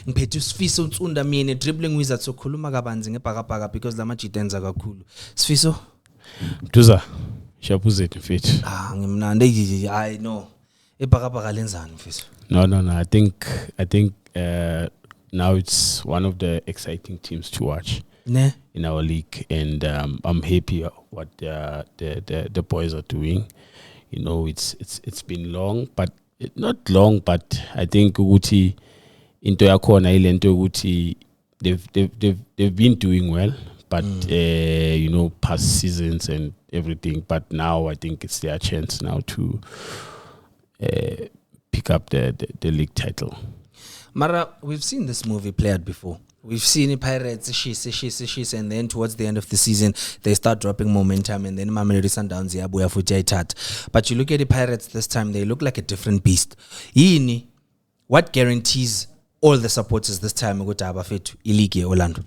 ngiphethe uSifiso Ntsunda mina dribbling wizard sokhuluma kabanzi ngebhakabhaka because lamajidenza kakhulu. Sifiso Duza shapuzethu mfethu. Ngimnandi I know. Ebhakabhaka lenzani mfethu? No. I think now it's one of the exciting teams to watch in our league, and I'm happy what the boys are doing. You know, it's been long, but not long, but I think ukuthi into yakhona ilento ukuthi they've been doing well, but you know, past seasons and everything, but now I think it's their chance now to pick up the league title. Mara, we've seen this movie play out before. We've seen the Pirates, she's, and then towards the end of the season, they start dropping momentum, and then Mamelodi Sundowns, yabuya futhi ayithatha. But you look at the Pirates this time, they look like a different beast. Yini, what guarantees all the supporters this time ukuthi abafethu iligi Orlando?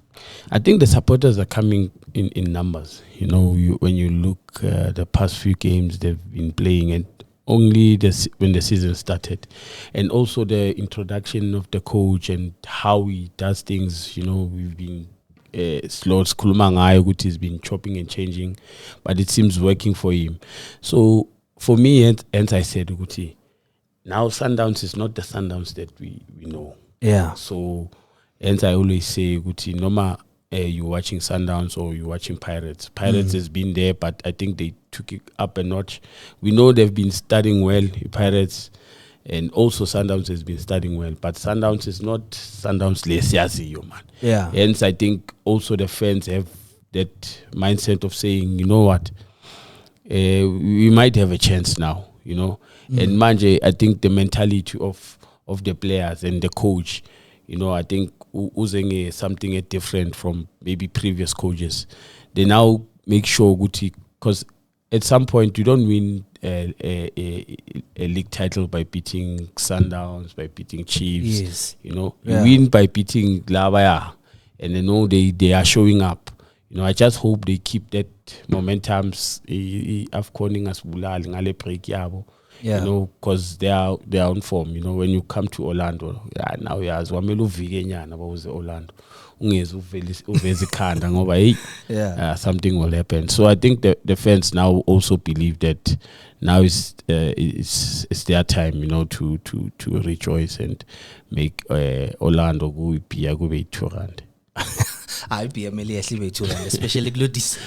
I think the supporters are coming in numbers. You know, when you look the past few games they've been playing, and only when the season started, and also the introduction of the coach and how he does things. You know, we've been slow. He's been chopping and changing, but it seems working for him. So for me, and I said, Guti, now Sundowns is not the Sundowns that we know. Yeah. So, and I always say, Guti, no matter you're watching Sundowns or you're watching Pirates. Pirates has been there, but I think they took it up a notch. We know they've been studying well, Pirates, and also Sundowns has been studying well. But Sundowns is not Sundowns Lesiasi, man. Yeah. Hence, I think also the fans have that mindset of saying, you know what, we might have a chance now, you know. And Manje, I think the mentality of the players and the coach, you know, I think Uzenge is something different from maybe previous coaches. They now make sure, because at some point you don't win a league title by beating Sundowns, by beating Chiefs. Yes. You know, you win by beating Labaya, and they know they are showing up. You know, I just hope they keep that momentum. Afconing as bulal ngale break yabo. Yeah. You know, because they are on form. You know, when you come to Orlando, now as wamelu vike nyana about Orlando, something will happen. So I think the fans now also believe that now it's their time, you know, to rejoice and make Orlando go be Turand. I be a especially Glodis.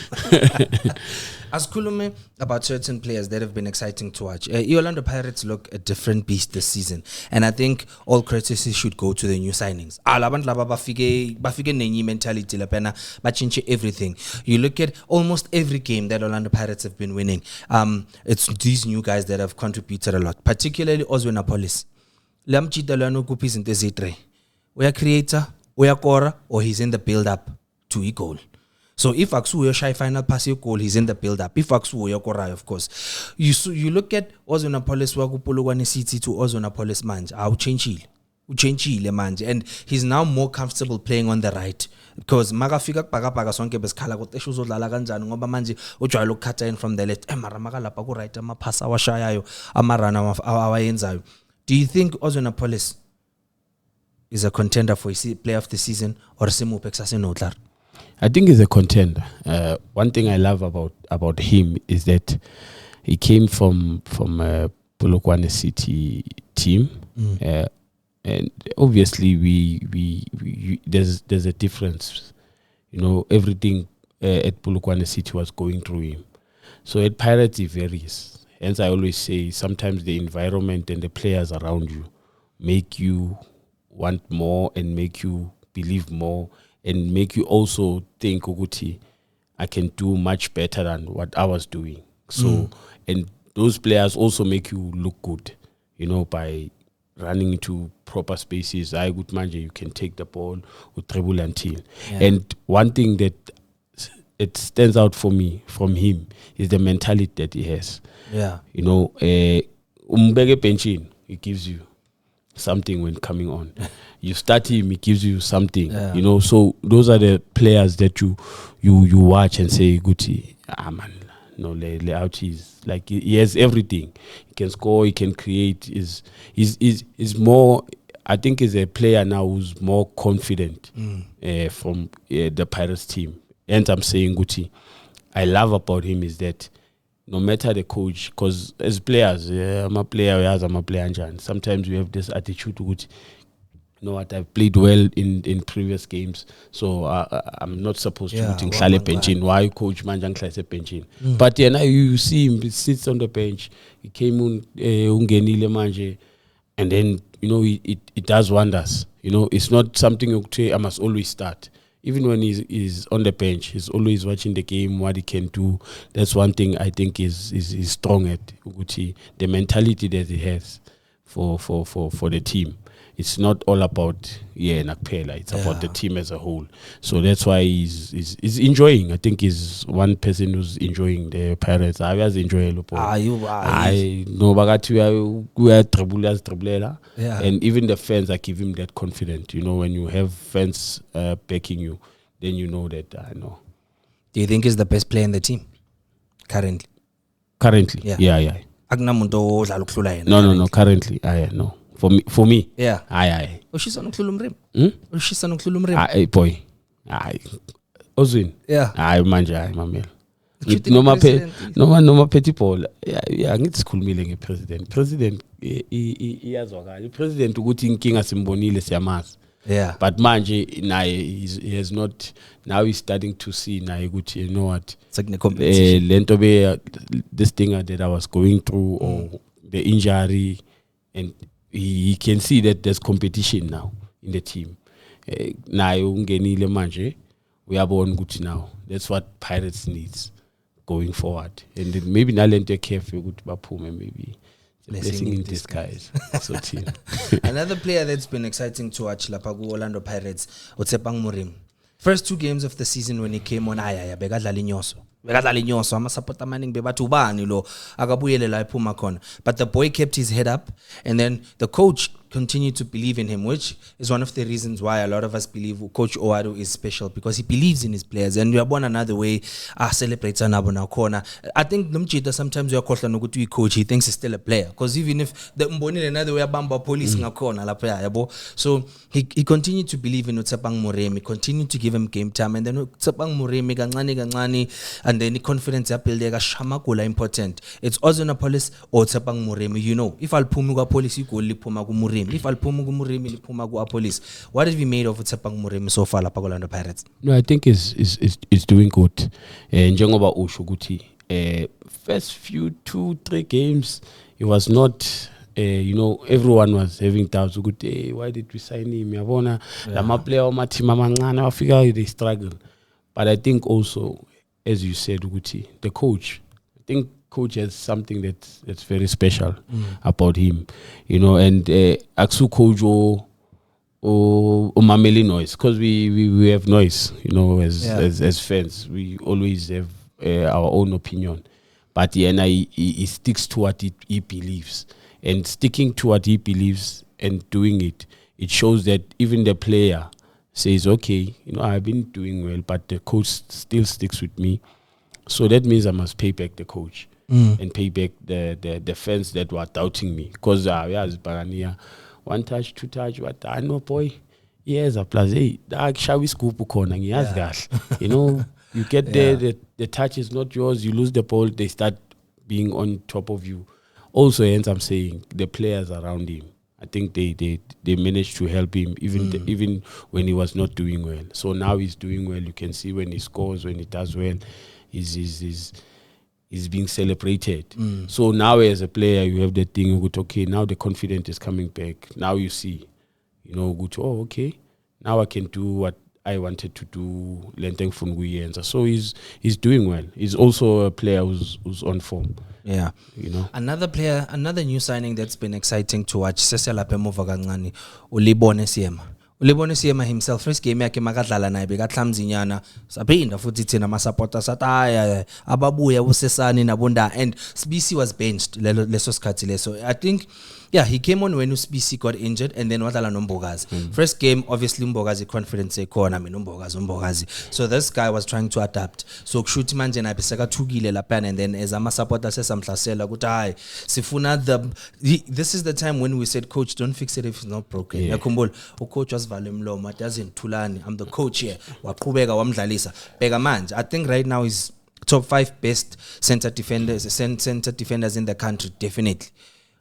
As Kulume about certain players that have been exciting to watch. Orlando Pirates look a different beast this season, and I think all courtesy should go to the new signings. Bafige nenyi mentality lapena bachinche everything. You look at almost every game that Orlando Pirates have been winning. It's these new guys that have contributed a lot, particularly Ozwenapolis. Lamchita lano kupis into Z3. We are creator. Uyakora, or he's in the build-up to a goal. So if Aksu shy final pass your goal, he's in the build-up. If Aksu Uyakora, of course. You look at Ozwenapolis Wakupologwane City to Ozwenapolis Manje. I'll change Manje. And he's now more comfortable playing on the right. Because Magafika Pagapaga Sonke Beskala got issues of Lalaganjan, Ngoba Manje, Ujai look cut in from the left. Maramagala Pago right, Amapasa Washayo, Amarana of our Enzo. Do you think Ozwenapolis is a contender for play of the season, or Simu Pexasinotlar? I think he's a contender. One thing I love about him is that he came from Polokwane City team, and obviously we there's a difference. You know, everything at Polokwane City was going through him. So at Pirates it varies. Hence I always say sometimes the environment and the players around you make you want more and make you believe more and make you also think, Oguti, I can do much better than what I was doing. So, and those players also make you look good, you know, by running into proper spaces. I would imagine you can take the ball with treble and teal. And one thing that it stands out for me from him is the mentality that he has. Yeah. You know, umbeke benchin, he gives you something when coming on. You start him, he gives you something. You know, so those are the players that you watch and say, Guti, man, no, layout is like he has everything. He can score, he can create. Is more I think he's a player now who's more confident from the Pirates team. And I'm saying, Guti, I love about him is that no matter the coach, because as players, I'm a player, I'm a player, and sometimes we have this attitude to it. You know what, I've played well in previous games, so I'm not supposed to be benching. Why coach Manjang benching? But now you see him, he sits on the bench. He came on ungenile manje, and then it does wonders. It's not something you say I must always start. Even when he's on the bench, he's always watching the game, what he can do. That's one thing I think is strong at Uguti, the mentality that he has for the team. It's not all about Nakpela. It's about the team as a whole. So that's why he's enjoying. I think he's one person who's enjoying the Pirates. I was enjoying it. I know we are tribulera. And even the fans are giving him that confidence. When you have fans backing you, then you know that I know. Do you think he's the best player in the team currently? Currently, yeah. No. Currently, no. For me, yeah. Aye. She's on Klulumrim. Aye, boy. Aye. Ozwin. Yeah. Aye, manja, mamel. No petty Paul. Yeah, ngitsikhulumile ngepresident. President iyazwakala. President ukuthi inkinga simbonile siyamazi. Yeah. But manje naye he has not, now he's starting to see naye ukuthi you know what. It's like the competition. Lento be this thing that I was going through or the injury, and he can see that there's competition now in the team. Naye ungenile manje uyabona ukuthi now that's what Pirates needs going forward, and then maybe nalento careful ukuthi baphume maybe blessing in disguise. So team. Another player that's been exciting to watch lapha ku Orlando Pirates, Utsepang Murim. First 2 games of the season when he came on, bekadlala inyoso ama-supporter amaningi bebathi ubani lo akabuyele la ephuma khona, but the boy kept his head up, and then the coach continued to believe in him, which is one of the reasons why a lot of us believe Coach Owadu is special, because he believes in his players. And we are born another way celebrates anabo na corner. I think Nomchita sometimes we are called a coach, he thinks he's still a player, because even if the mbonile another way bamba police nga corner la player yabo. So he continued to believe in Utsepang Muremi, continued to give him game time, and then Utsepang Muremi kancane and then the confidence yapildeka shamakula important. It's Ozonapolis or Utsepang Muremi. If I'll pumuga police you go lipuma Muremi. If I'll pumu Muremi lipuma go police. What have you made of Utsepang Muremi so far, Orlando Pirates? No, I think it's doing good. Njengoba usho ukuthi first few 2-3 games it was not everyone was having doubts ukuthi why did we sign him? Yabona lama player ama team amancane afika they struggle. But I think also, as you said, ukuthi the coach, I think coach has something that's very special about him, and Aksu coach or mameli noise, because we have noise, as fans, we always have our own opinion, but he sticks to what he believes, and sticking to what he believes and doing it shows that even the player says, okay, I've been doing well, but the coach still sticks with me. So that means I must pay back the coach and pay back the fans that were doubting me. Because Barania, 1 touch, 2 touch, but I know, boy, yes, a plus, hey, shall we scoop corner? Yes, you get there, the touch is not yours, you lose the ball, they start being on top of you. Also, hence I'm saying, the players around him, I think they managed to help him even when he was not doing well. So now he's doing well. You can see when he scores, when he does well, he's being celebrated. So now as a player, you have that thing. Good, okay, now the confidence is coming back. Now you see, good. Oh, okay, now I can do what I wanted to do. Lenteng Funguyenza. So he's doing well. He's also a player who's on form. Yeah, another player, another new signing that's been exciting to watch. Sesela Pemova kancane, Ulibone Siema. Ulibone Siema himself, first game yakhe makadlala naye bekahlamzinyana. Saphinda futhi thina ama supporters athi ababuya usesani nabonda, and Sibisi was benched leso sikhathi leso. I think Yeah, he came on when Usbisi got injured, and then wadlala noMbogazi. First game, obviously Mbogazi confidence ekhona, Mbogazi. So this guy was trying to adapt. So kushuthi manje na beseka thukile lapha, and then as ama supporters sesamhlasela ukuthi hayi sifuna this is the time when we said, coach, don't fix it if it's not broken. Yakhumbula ucoach wasivale umlomo doesn't Thulani, I'm the coach here. Waqhubeka wamdlalisa. Bheka manje, I think right now is top 5 best center defenders in the country, definitely.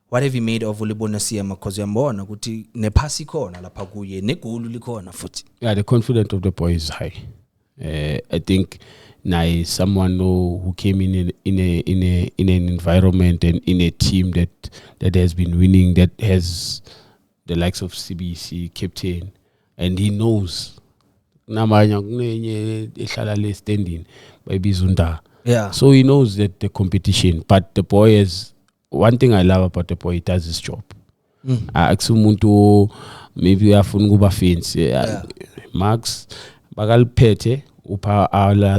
What have you made of Ulibona Siyama? Because uyambona ukuthi nephasi khona lapha kuye negoli likhona futhi. Yeah, the confidence of the boy is high. I think now someone who came in an environment and in a team that has been winning, that has the likes of CBC captain, and he knows. Standing by Bizunda. Yeah. So he knows that the competition, but the boy is one thing I love about the boy. He does his job. Maybe afuna kuba fancy. Max bakaliphethe upha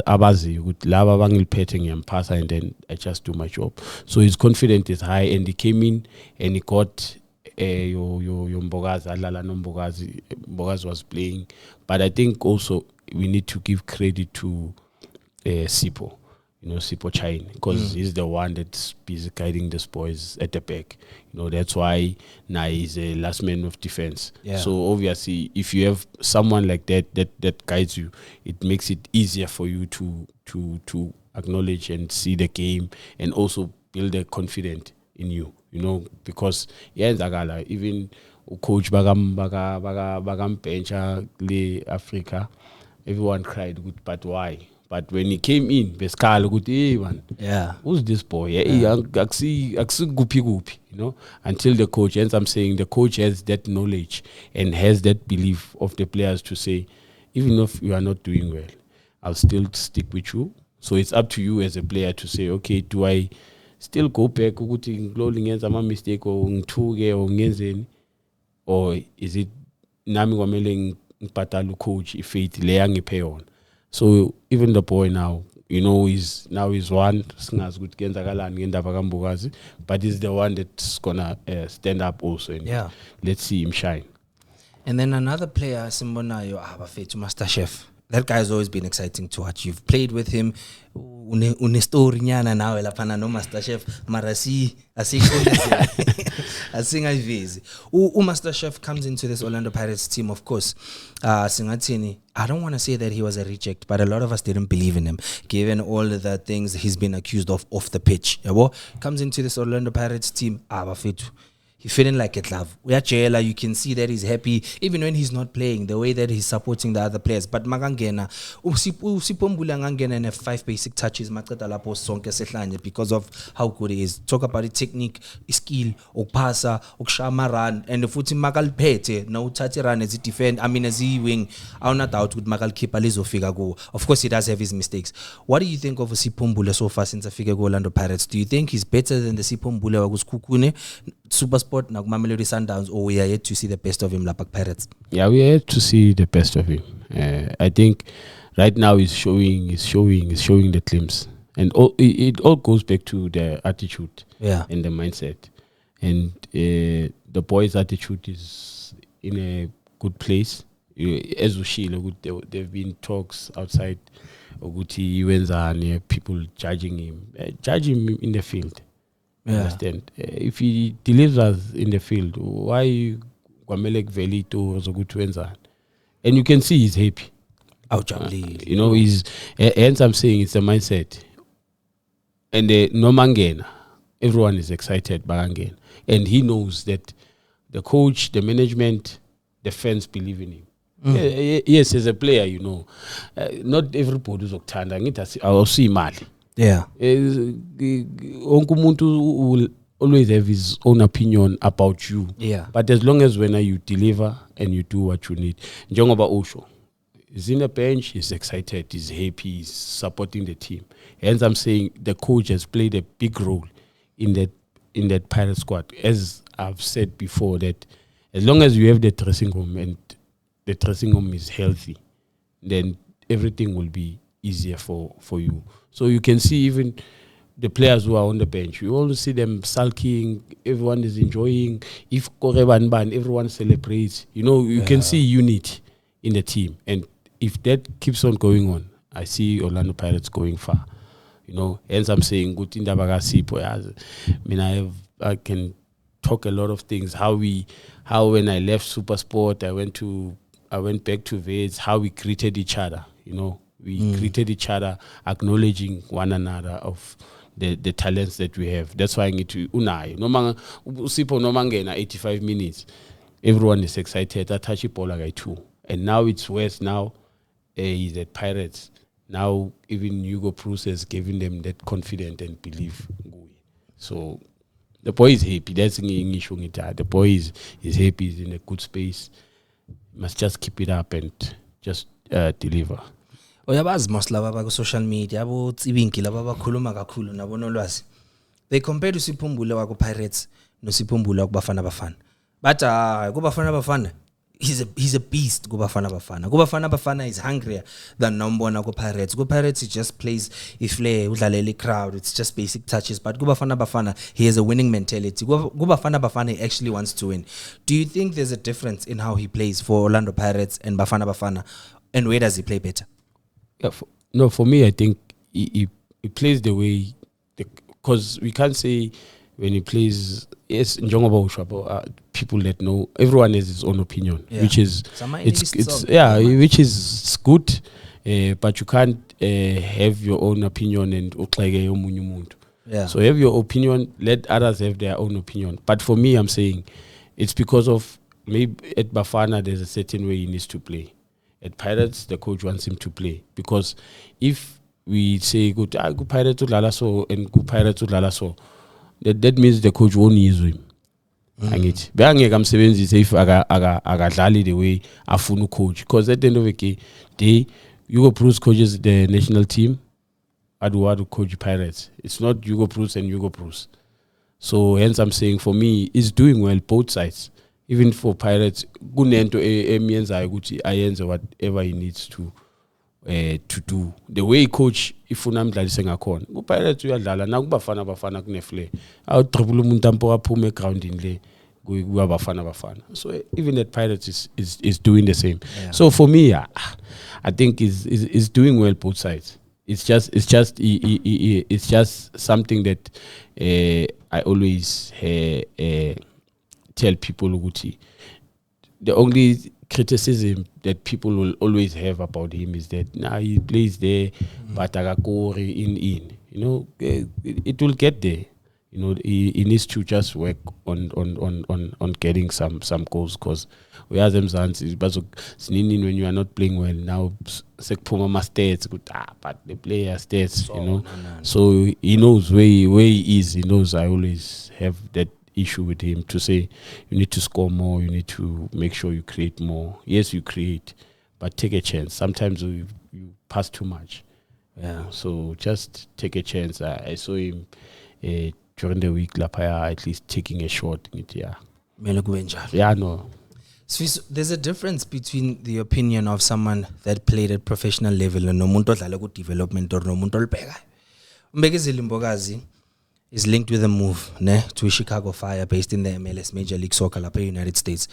abazi ukuthi laba bangiliphethe ngiyamphasa, and then I just do my job. So his confidence is high, and he came in and he got yo Mbogazi alala no Mbogazi was playing, but I think also we need to give credit to Sipho, Sipho Chine, because he's the one that's busy guiding these boys at the back. That's why now he's a last man of defense. Yeah. So obviously, if you have someone like that guides you, it makes it easier for you to acknowledge and see the game, and also build a confidence in you. Because even coach bagam bencha le Africa, everyone cried good, but why? But when he came in, Beskal good, hey man, who's this boy? Gupi, until the coach, and I'm saying the coach has that knowledge and has that belief of the players to say, even if you are not doing well, I'll still stick with you. So it's up to you as a player to say, okay, do I still go back ukuthi ngiloli ngenza ama mistake or ngithuke or ngenzeni, or is it nami kwamele ngibhadala ucoach ifaith le yangiphe yona? So even the boy now, he's one singazi ukuthi kenzakalani ngendaba kaMbogazi, but he's the one that's gonna stand up also, and let's see him shine. And then another player simbonayo abafethu MasterChef. That guy has always been exciting to watch. You've played with him. Une story nyana nawe lapha no MasterChef marasi asingayivezi. MasterChef comes into this Orlando Pirates team, of course. Singathini, I don't want to say that he was a reject, but a lot of us didn't believe in him given all the things he's been accused of off the pitch. Comes into this Orlando Pirates team, abafethu. He's feeling like a glove. We are Jela. You can see that he's happy, even when he's not playing, the way that he's supporting the other players. But Magangena, Sipho Mbuli angangena in 5 basic touches, because of how good he is. Talk about the technique, skill, ukpasa, ukshama run, and the footy Magal Pete, no tati run as he defend. I mean, as he wing, I'm not out with Magal keep Alizo Figago. Of course, he does have his mistakes. What do you think of Sipho Mbuli so far since the Figago Orlando Pirates? Do you think he's better than the Sipho Mbuli Wagus Kukune? Supersport na Mamelodi Sundowns, or we are yet to see the best of him, Lapak Pirates? Yeah, we are yet to see the best of him. I think right now he's showing the glimpse, and it all goes back to the attitude, and the mindset, and the boys' attitude is in a good place. As Ushila, there've been talks outside Oguti Wenzani, people judging him in the field. Understand? If he delivers in the field, why Kwamelek Velito was a good Wenza? And you can see he's happy. He's hence I'm saying it's a mindset. And no Mangena, everyone is excited by Angena. And he knows that the coach, the management, the fans believe in him. Yes, as a player, not everybody is Oktanda. I'll see Mali. Yeah. Umuntu will always have his own opinion about you. Yeah. But as long as when you deliver and you do what you need. Njengoba Osho, he's in the bench, he's excited, he's happy, he's supporting the team. Hence I'm saying the coach has played a big role in that Pirate squad. As I've said before, that as long as you have the dressing room and the dressing room is healthy, then everything will be easier for you. So you can see even the players who are on the bench. You always see them sulking. Everyone is enjoying. If Koreban, everyone celebrates. You can see unity in the team. And if that keeps on going on, I see Orlando Pirates going far. Hence I'm saying, good in I can talk a lot of things. How when I left SuperSport, I went back to Veds, how we greeted each other. We greeted each other, acknowledging one another of the talents that we have. That's why I need to Unai. Sipho nomangena 85 minutes. Everyone is excited. I touch it guy too. And now it's worse. Now he's at Pirates. Now even Hugo Bruce has given them that confidence and belief. So the boy is happy. That's English. The boy is happy. He's in a good space. Must just keep it up and just deliver. Uyabazi most laba ku social media abo Tsibinki laba bakhuluma kakhulu nabo nolwazi. They compared uSiphumbule wa ku Pirates no Siphumbule wa ku Bafana Bafana. But ku Bafana Bafana he's a beast ku Bafana Bafana. Ku Bafana Bafana is hungrier than Nombona ku Pirates. Ku Pirates he just plays ifle udlalele crowd. It's just basic touches. But ku Bafana Bafana he has a winning mentality. Ku Bafana Bafana he actually wants to win. Do you think there's a difference in how he plays for Orlando Pirates and Bafana Bafana? And where does he play better? Yeah, for me, I think he plays the way, because we can't say when he plays. Yes, people that know, everyone has his own opinion, which is which is good, but you can't have your own opinion and So have your opinion, let others have their own opinion. But for me, I'm saying it's because of maybe at Bafana there's a certain way he needs to play. At Pirates, the coach wants him to play, because if we say go Pirates to Lalaso and go Pirates to Lalaso, that means the coach won't use him. Angit. I'm saying if aga the way afunu coach, because at the end of the day, Hugo Bruce coaches the national team. Adu coach Pirates. It's not Hugo Bruce and Hugo Bruce. So hence I'm saying for me, he's doing well both sides. Even for Pirates, Gunento I whatever he needs to do. The way coach ifuna mdlaliseng akhona. Ku Pirates uyadlala na kubafana bafana kunefle. Awu dribble umuntu ampoka phume ground le Bafana. So even at Pirates is doing the same. Yeah. So for me, I think is doing well both sides. It's just something that I always tell people Uguti. The only criticism that people will always have about him is that he plays there, but Agakori in. It will get there. He needs to just work on getting some goals, because we have them when you are not playing well now. Stats, but the player stats, So he knows where he is. He knows I always have that issue with him to say you need to score more, you need to make sure you create more. Yes, you create, but take a chance. Sometimes you pass too much. Yeah. So just take a chance. I saw him during the week, Lapaya at least taking a shot. Yeah, no. So there's a difference between the opinion of someone that played at professional level and no muntu odlala ku development or no muntu olibheka. Mbekizile Mbokazi is linked with a move to Chicago Fire based in the MLS Major League Soccer lapha United States.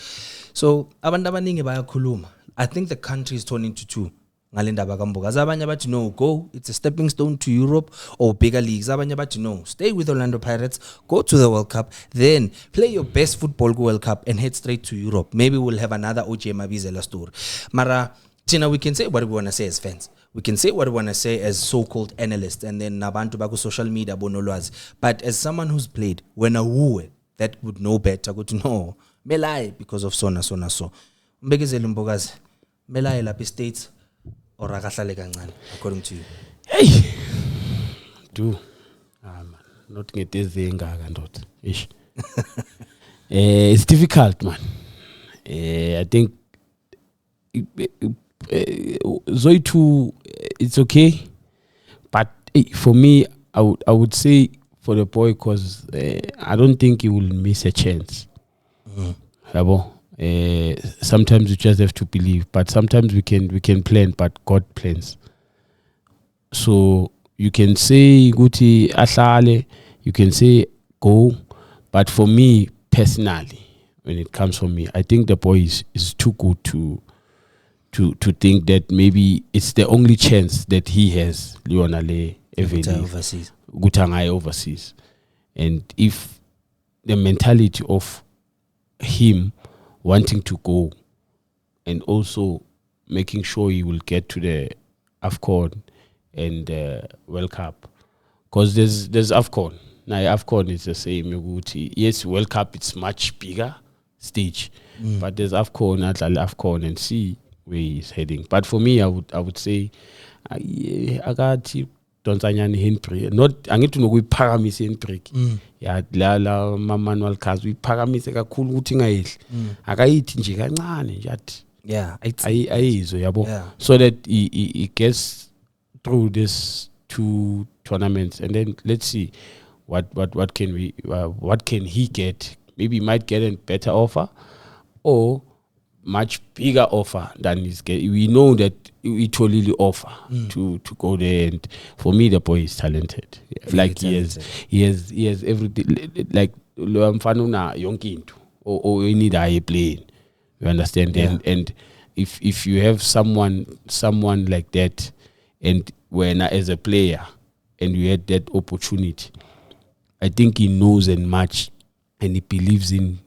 So abantu abaningi bayakhuluma. I think the country is torn into two. Ngalendaba kaMbokazi abanye bathi no, go, it's a stepping stone to Europe or bigger leagues. Abanye bathi no, stay with Orlando Pirates, go to the World Cup, then play your best football World Cup and head straight to Europe. Maybe we'll have another OJ Mabizela story. Mara Tina, we can say what we want to say as fans. We can say what we want to say as so-called analysts, and then nabantu baku social media bonolwazi. But as someone who's played, when a woo that would know better, go to know melai because of so. Mbekizile Mbokazi, melai lapha States or akahlale kancane according to you. Hey, do man, not get this thing not. It's difficult, man. I think. Zoitu, it's okay, but for me, I would say for the boy, because I don't think he will miss a chance. Sometimes you just have to believe, but sometimes we can plan, but God plans. So you can say Guti ahlale, you can say go, but for me personally, when it comes from me, I think the boy is too good to think that maybe it's the only chance that he has, Lionale overseas. Gutangai overseas. And if the mentality of him wanting to go and also making sure he will get to the AFCON and World Cup, because there's AFCON. Now AFCON is the same. Yes, World Cup it's much bigger stage, but there's AFCON and see where he's heading. But for me, I would say I got Donsanyani Henry. Not I need to know we paramise Henry. Yeah, la manual cars we paramise kakhulu ukuthi ngayidli. Akayithi nje kancane nje athi. Yeah, ayizwe yabo. So that he gets through this 2 tournaments, and then let's see what can he get. Maybe he might get a better offer or much bigger offer than he's getting. We know that we totally offer to go there, and for me the boy is talented. Like he has everything. Like mfano yonke into or you need a plane. You understand? Yeah. And if you have someone like that, and when as a player and you had that opportunity, I think he knows and much, and he believes in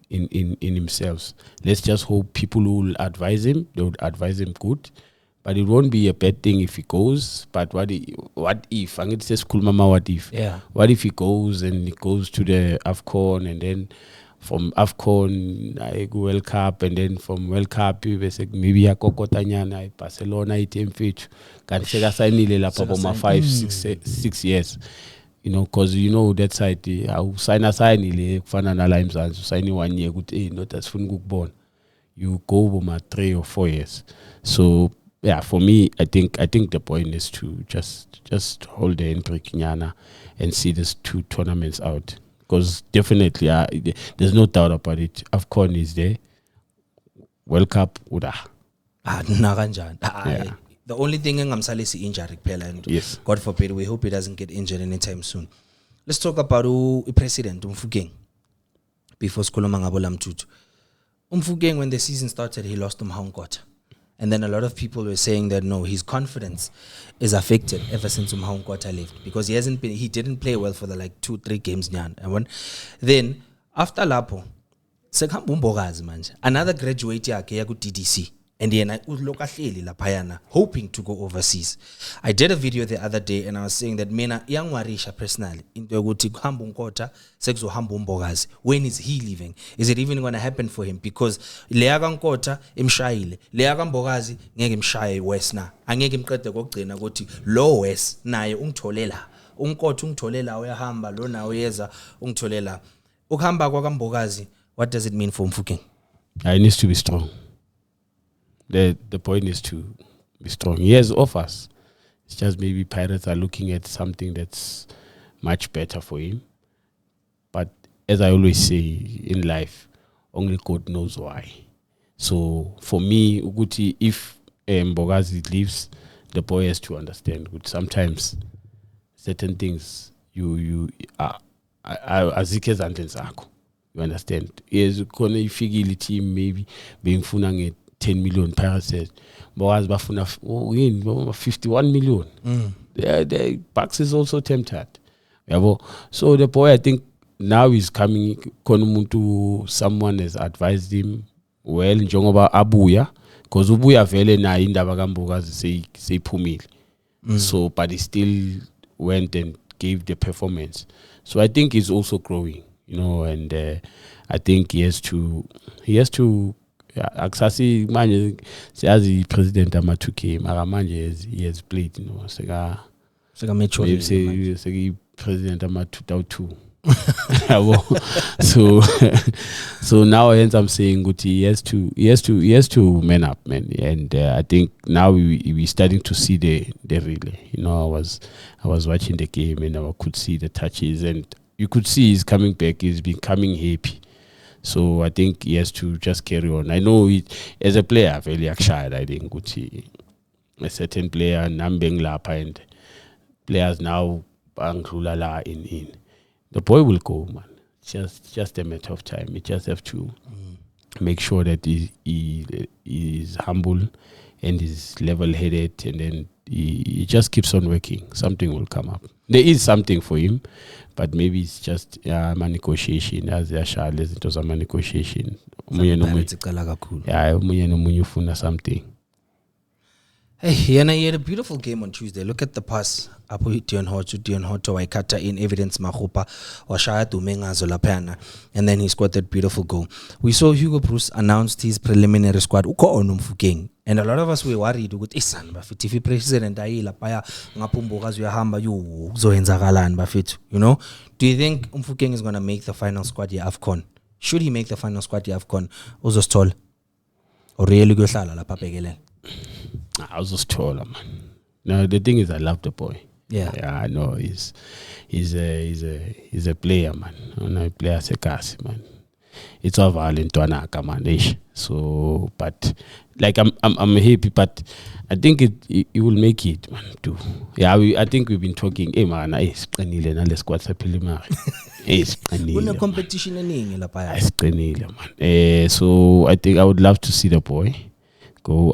himself. Let's just hope people who will advise him, they would advise him good. But it won't be a bad thing if he goes. But what if? I'm going to say school mama, what if? Yeah. What if he goes and he goes to the AFCON, and then from AFCON I go World Cup, and then from World Cup maybe I kokotanyana Barcelona item fit can say sign lapha for 5-6 years. You know, because you know that side I sign ile kufana nala eMzansi sign 1 year ukuthi not as fun ukubona. You go over 3 or 4 years. So yeah, for me, I think the point is to just hold the Hendrik Nyana and see these 2 tournaments out. Because definitely, there's no doubt about it. AFCON is there. World Cup, uda. Yeah. The only thing is injury, and yes, God forbid, we hope he doesn't get injured anytime soon. Let's talk about the president, Mfugeng. Before Skoloma Ngabola Mtutu. Mfugeng, when the season started, he lost Mhaonkota. And then a lot of people were saying that no, his confidence is affected ever since Mhaonkota left, because he didn't play well for the 2-3 games. And then after Lapo, another graduate yakhe ku DDC, and then I hoping to go overseas. I did a video the other day and I was saying that mina yangwarisha personally into ukuthi kuhamba uNkotha sekuzohamba uMbokazi. When is he leaving? Is it even going to happen for him? Because leya kaNkotha imshayile, leya kaMbokazi ngeke imshaye West na. Angeke imqede kokugcina ukuthi lo West naye ungitholela. uNkotha ungitholela uyahamba lo nawe uyeza ungitholela. Ukuhamba kwaMbokazi, what does it mean for Mfugeng? He needs to be strong. The point is to be strong. He has offers. It's just maybe Pirates are looking at something that's much better for him. But as I always say in life, only God knows why. So for me, Uguti, if Mbokazi leaves, the boy has to understand. Sometimes certain things you azike ezandleni zakho. You understand? Yes, khona ifike team maybe bengifuna nge 10 million. Pirates said Mbokazi bafuna 51 million. The Bucks is also tempted. So the boy, I think now is coming khona someone has advised him well njengoba abuya, because ubuya vele na indaba kaMbokazi seyiphumile. So but he still went and gave the performance. So I think he's also growing, you know, and I think he has to akusasi manje siyazi president ama2K mara manje he has played, you know, seka mature seka president ama2002. so now hence I'm saying he has to man up, man, and I think now we starting to see the relay. You know, I was watching the game and I could see the touches, and you could see he's coming back. He's becoming happy. So I think he has to just carry on. I know as a player, very excited. I think a certain player Nambeng Lapa, and players now Bangklula la in. The boy will go, man. Just a matter of time. You just have to make sure that he is humble and is level-headed, and then he just keeps on working. Something will come up. There is something for him, but maybe it's just a negotiation. As a child, it was a negotiation. Something. Hey, he had a beautiful game on Tuesday. Look at the pass. Apo Dion Hoto, Waikata in Evidence Mahupa, Washaya Dumenga Zolapana, and then he scored that beautiful goal. We saw Hugo Bruce announced his preliminary squad. Uko onum Fugeng. And a lot of us were worried with Isan Bafit. If president Aila Paya Ngapumbo Gazuya Hamba you Zoenzagalan Bafit, you know. Do you think Mfugeng is gonna make the final squad here AFCON? Should he make the final squad here AFCON? Ozos tall. Or really go sala la papegele. I was just taller, man. No, the thing is, I love the boy. Yeah, I know he's a player, man. No player sekasi, man. It's all violent to anaka, man. So, but like I'm happy, but I think it will make it, man. Too. Yeah, I think we've been talking. Hey, man, let's squad preliminary. It's competition man. So I think I would love to see the boy go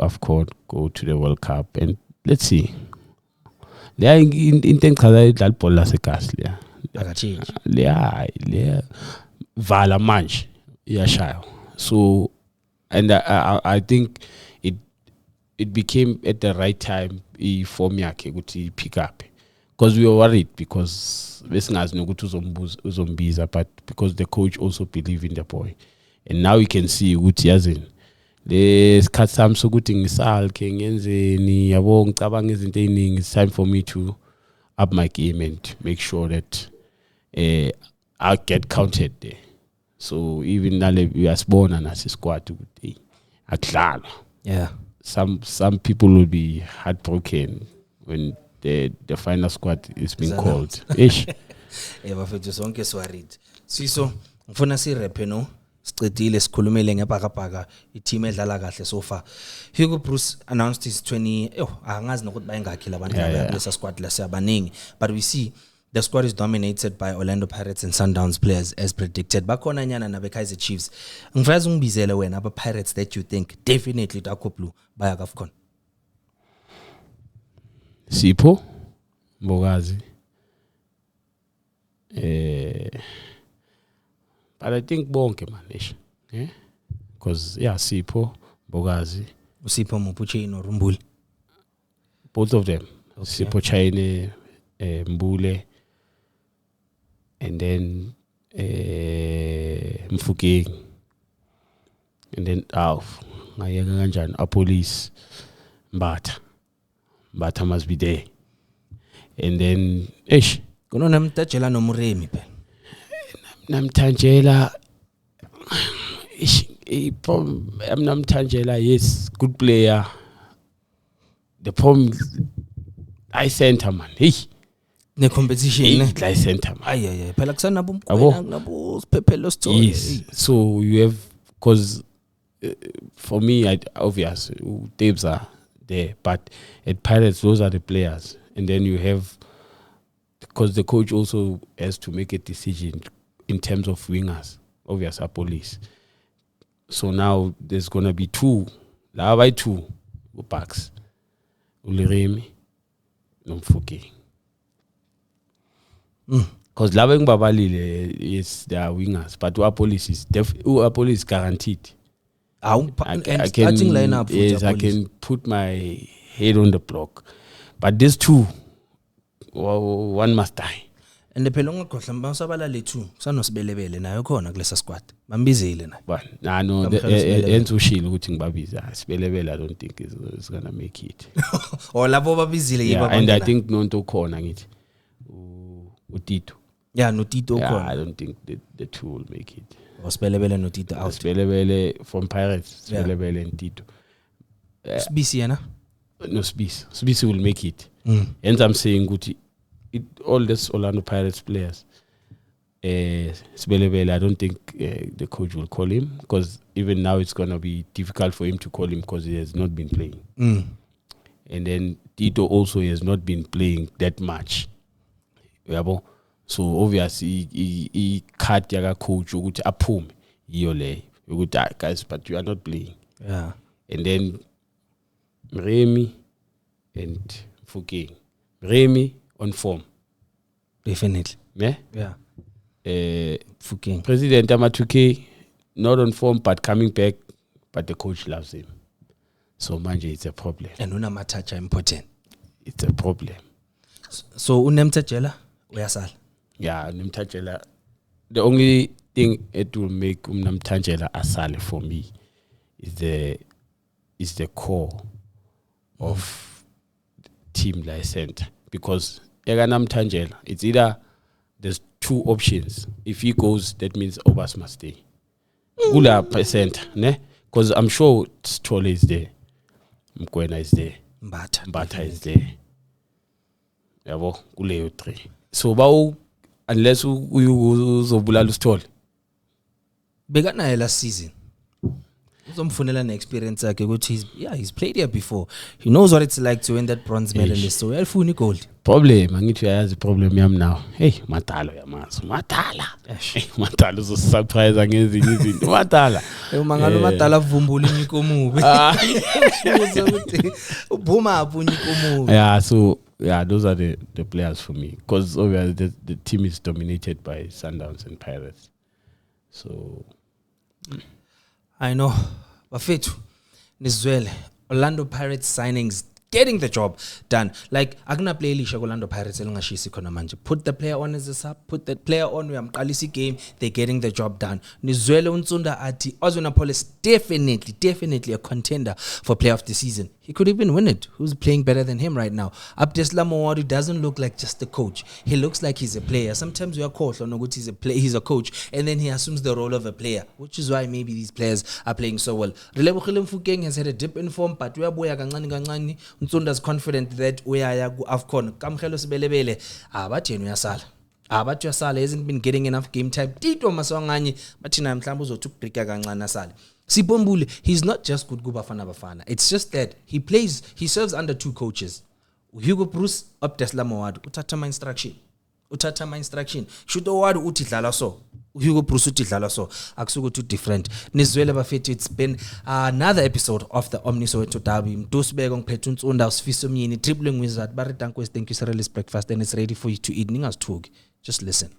to the World Cup, and let's see. They are in things that Paula Sekaslia. They are Vala Manch. Yeah, so, and I think it became at the right time for me to pick up, because we were worried because but because the coach also believed in the boy, and now you can see Uti as in. It's time for me to up my game and make sure that I get counted there. So even now we are born and as a squad yeah. Some people will be heartbroken when the final squad is being called. Ish. So mfuna si rep no sicedile sikhulumele ngepakapaka i-team edlala kahle so far. Hugo Bruce announced his 20 angazi nokuthi bayengakhi labantu abayabulesa squad lasiyabaningi, but we see the squad is dominated by Orlando Pirates and Sundowns players as predicted. Bakhona nyana nabe Kaizer Chiefs. Ngifuna ungibizele wena aba Pirates that you think definitely Taco Blue baya AFCON. Sipho Mbogazi. But I think bonke manish. Yeah? Because Sipho Mbogazi. Sipho Mpuche no Rumbuli. Both of them. Okay. Sipho Chaine, Mbule, and then Mfugeng, and then Police Mbata must be there, and then Kuno namtajela no Muremi pe. Namtajela Namtajela, yes, good player. The problem I center man. The competition I center man. Ay. Phela kusana nabo Pepelo story. Yes. So you have, because for me, obvious tapes are there, but at Pirates those are the players, and then you have, because the coach also has to make a decision in terms of wingers. Obvious are Police. So now there's gonna be two backs. Uliremi Nomfuke. Because Laveng Babalile is their wingers, but our police is police guaranteed. I can put my head on the block. But these two, one must die. And the pelonga kohla sabala le two sano sibelebele nayo khona kulesa squad bambizile na but no enzo shilo ukuthi ngibabiza sibelebele. I don't think it's gonna make it. Or labo babizile yiba and I think nonto khona ngithi uTito. Yeah, no Tito khona. I don't think the two will make it. Or sibelebele no Tito out. Sibelebele from Pirates, sibelebele and Tito. Spisi yana? No, Spisi will make it. And I'm saying ukuthi all this Orlando Pirates players, Sibelebele, I don't think the coach will call him, because even now it's going to be difficult for him to call him because he has not been playing. and then Tito also has not been playing that much. Yabo. So obviously he cut yaga coach ukuthi aphume iyo le ukuthi guys, but you are not playing. Yeah. And then Remy and Fouquet. Remy on form. Definitely. Yeah. Fouquet. President Amatuke not on form but coming back, but the coach loves him. So manje it's a problem. And unamatacha important. It's a problem. So unemtajela uyasala. Yeah, Namtajela. The only thing it will make Namtajela asale for me is the core of team like center, because Namtajela, it's either there's two options. If he goes, that means Obas must stay. Gula percent, ne? Because I'm sure Stolle is there, Mkwena is there, Mbata is there. Yabo, Gule 3. So bao unless uzobulala Stolle. Bekanaye last season. Uzomfunela an experience yakhe ukuthi he's played here before. He knows what it's like to win that bronze medalist. So uyalifuna gold. Problem, angithi uyazi problem yami now. Hey, Matalo yamazo. Matala. Matalo uzosurprise ngezinye izinto. Matala. Mangalo Matala vumbula inyiko omubi. Uzokuthi ubhuma apho inyiko omubi. Yeah, so those are the players for me, because obviously the team is dominated by Sundowns and Pirates. So I know. Bafethu nizwele Orlando Pirates signings getting the job done. Like akuna play elisha Orlando Pirates elingashisi khona manje. Put the player on as a sub, put that player on uyamqalisa game, they're getting the job done. Nizwele uNtsunda athi Ozwinapolis definitely a contender for player of the season. He could even win it. Who's playing better than him right now? Abdeslam Mowadu doesn't look like just a coach. He looks like he's a player. Sometimes we are caught on he's a player, he's a coach, and then he assumes the role of a player, which is why maybe these players are playing so well. Relebohile Mfukeng has had a dip in form, but we are kancane. Nsunda's confident that we are AFCON. Kamkhelo Sibelebele. Bathi yena uyasala. Bathi uyasala hasn't been getting enough game time. Tito Maswanganye bathi na mhlawumbe uzothukubhrika kancane asale. Sipombule, he's not just good Bafana Bafana. It's just that he serves under two coaches. Hugo Bruce, Abdeslam Mowadu, uthatha my instruction. Should Owadu uthi dlala so. Hugo Bruce uthi dlala so. Akusuku too different. Nizwele bafethu, it's been another episode of the Omni Soweto Derby. Mdusibeko ngiphethe uNtsunda usifiso myeni Tripling Wizard. Bari thank you Cerealist breakfast and it's ready for you to eat. Ningasithuki. Just listen.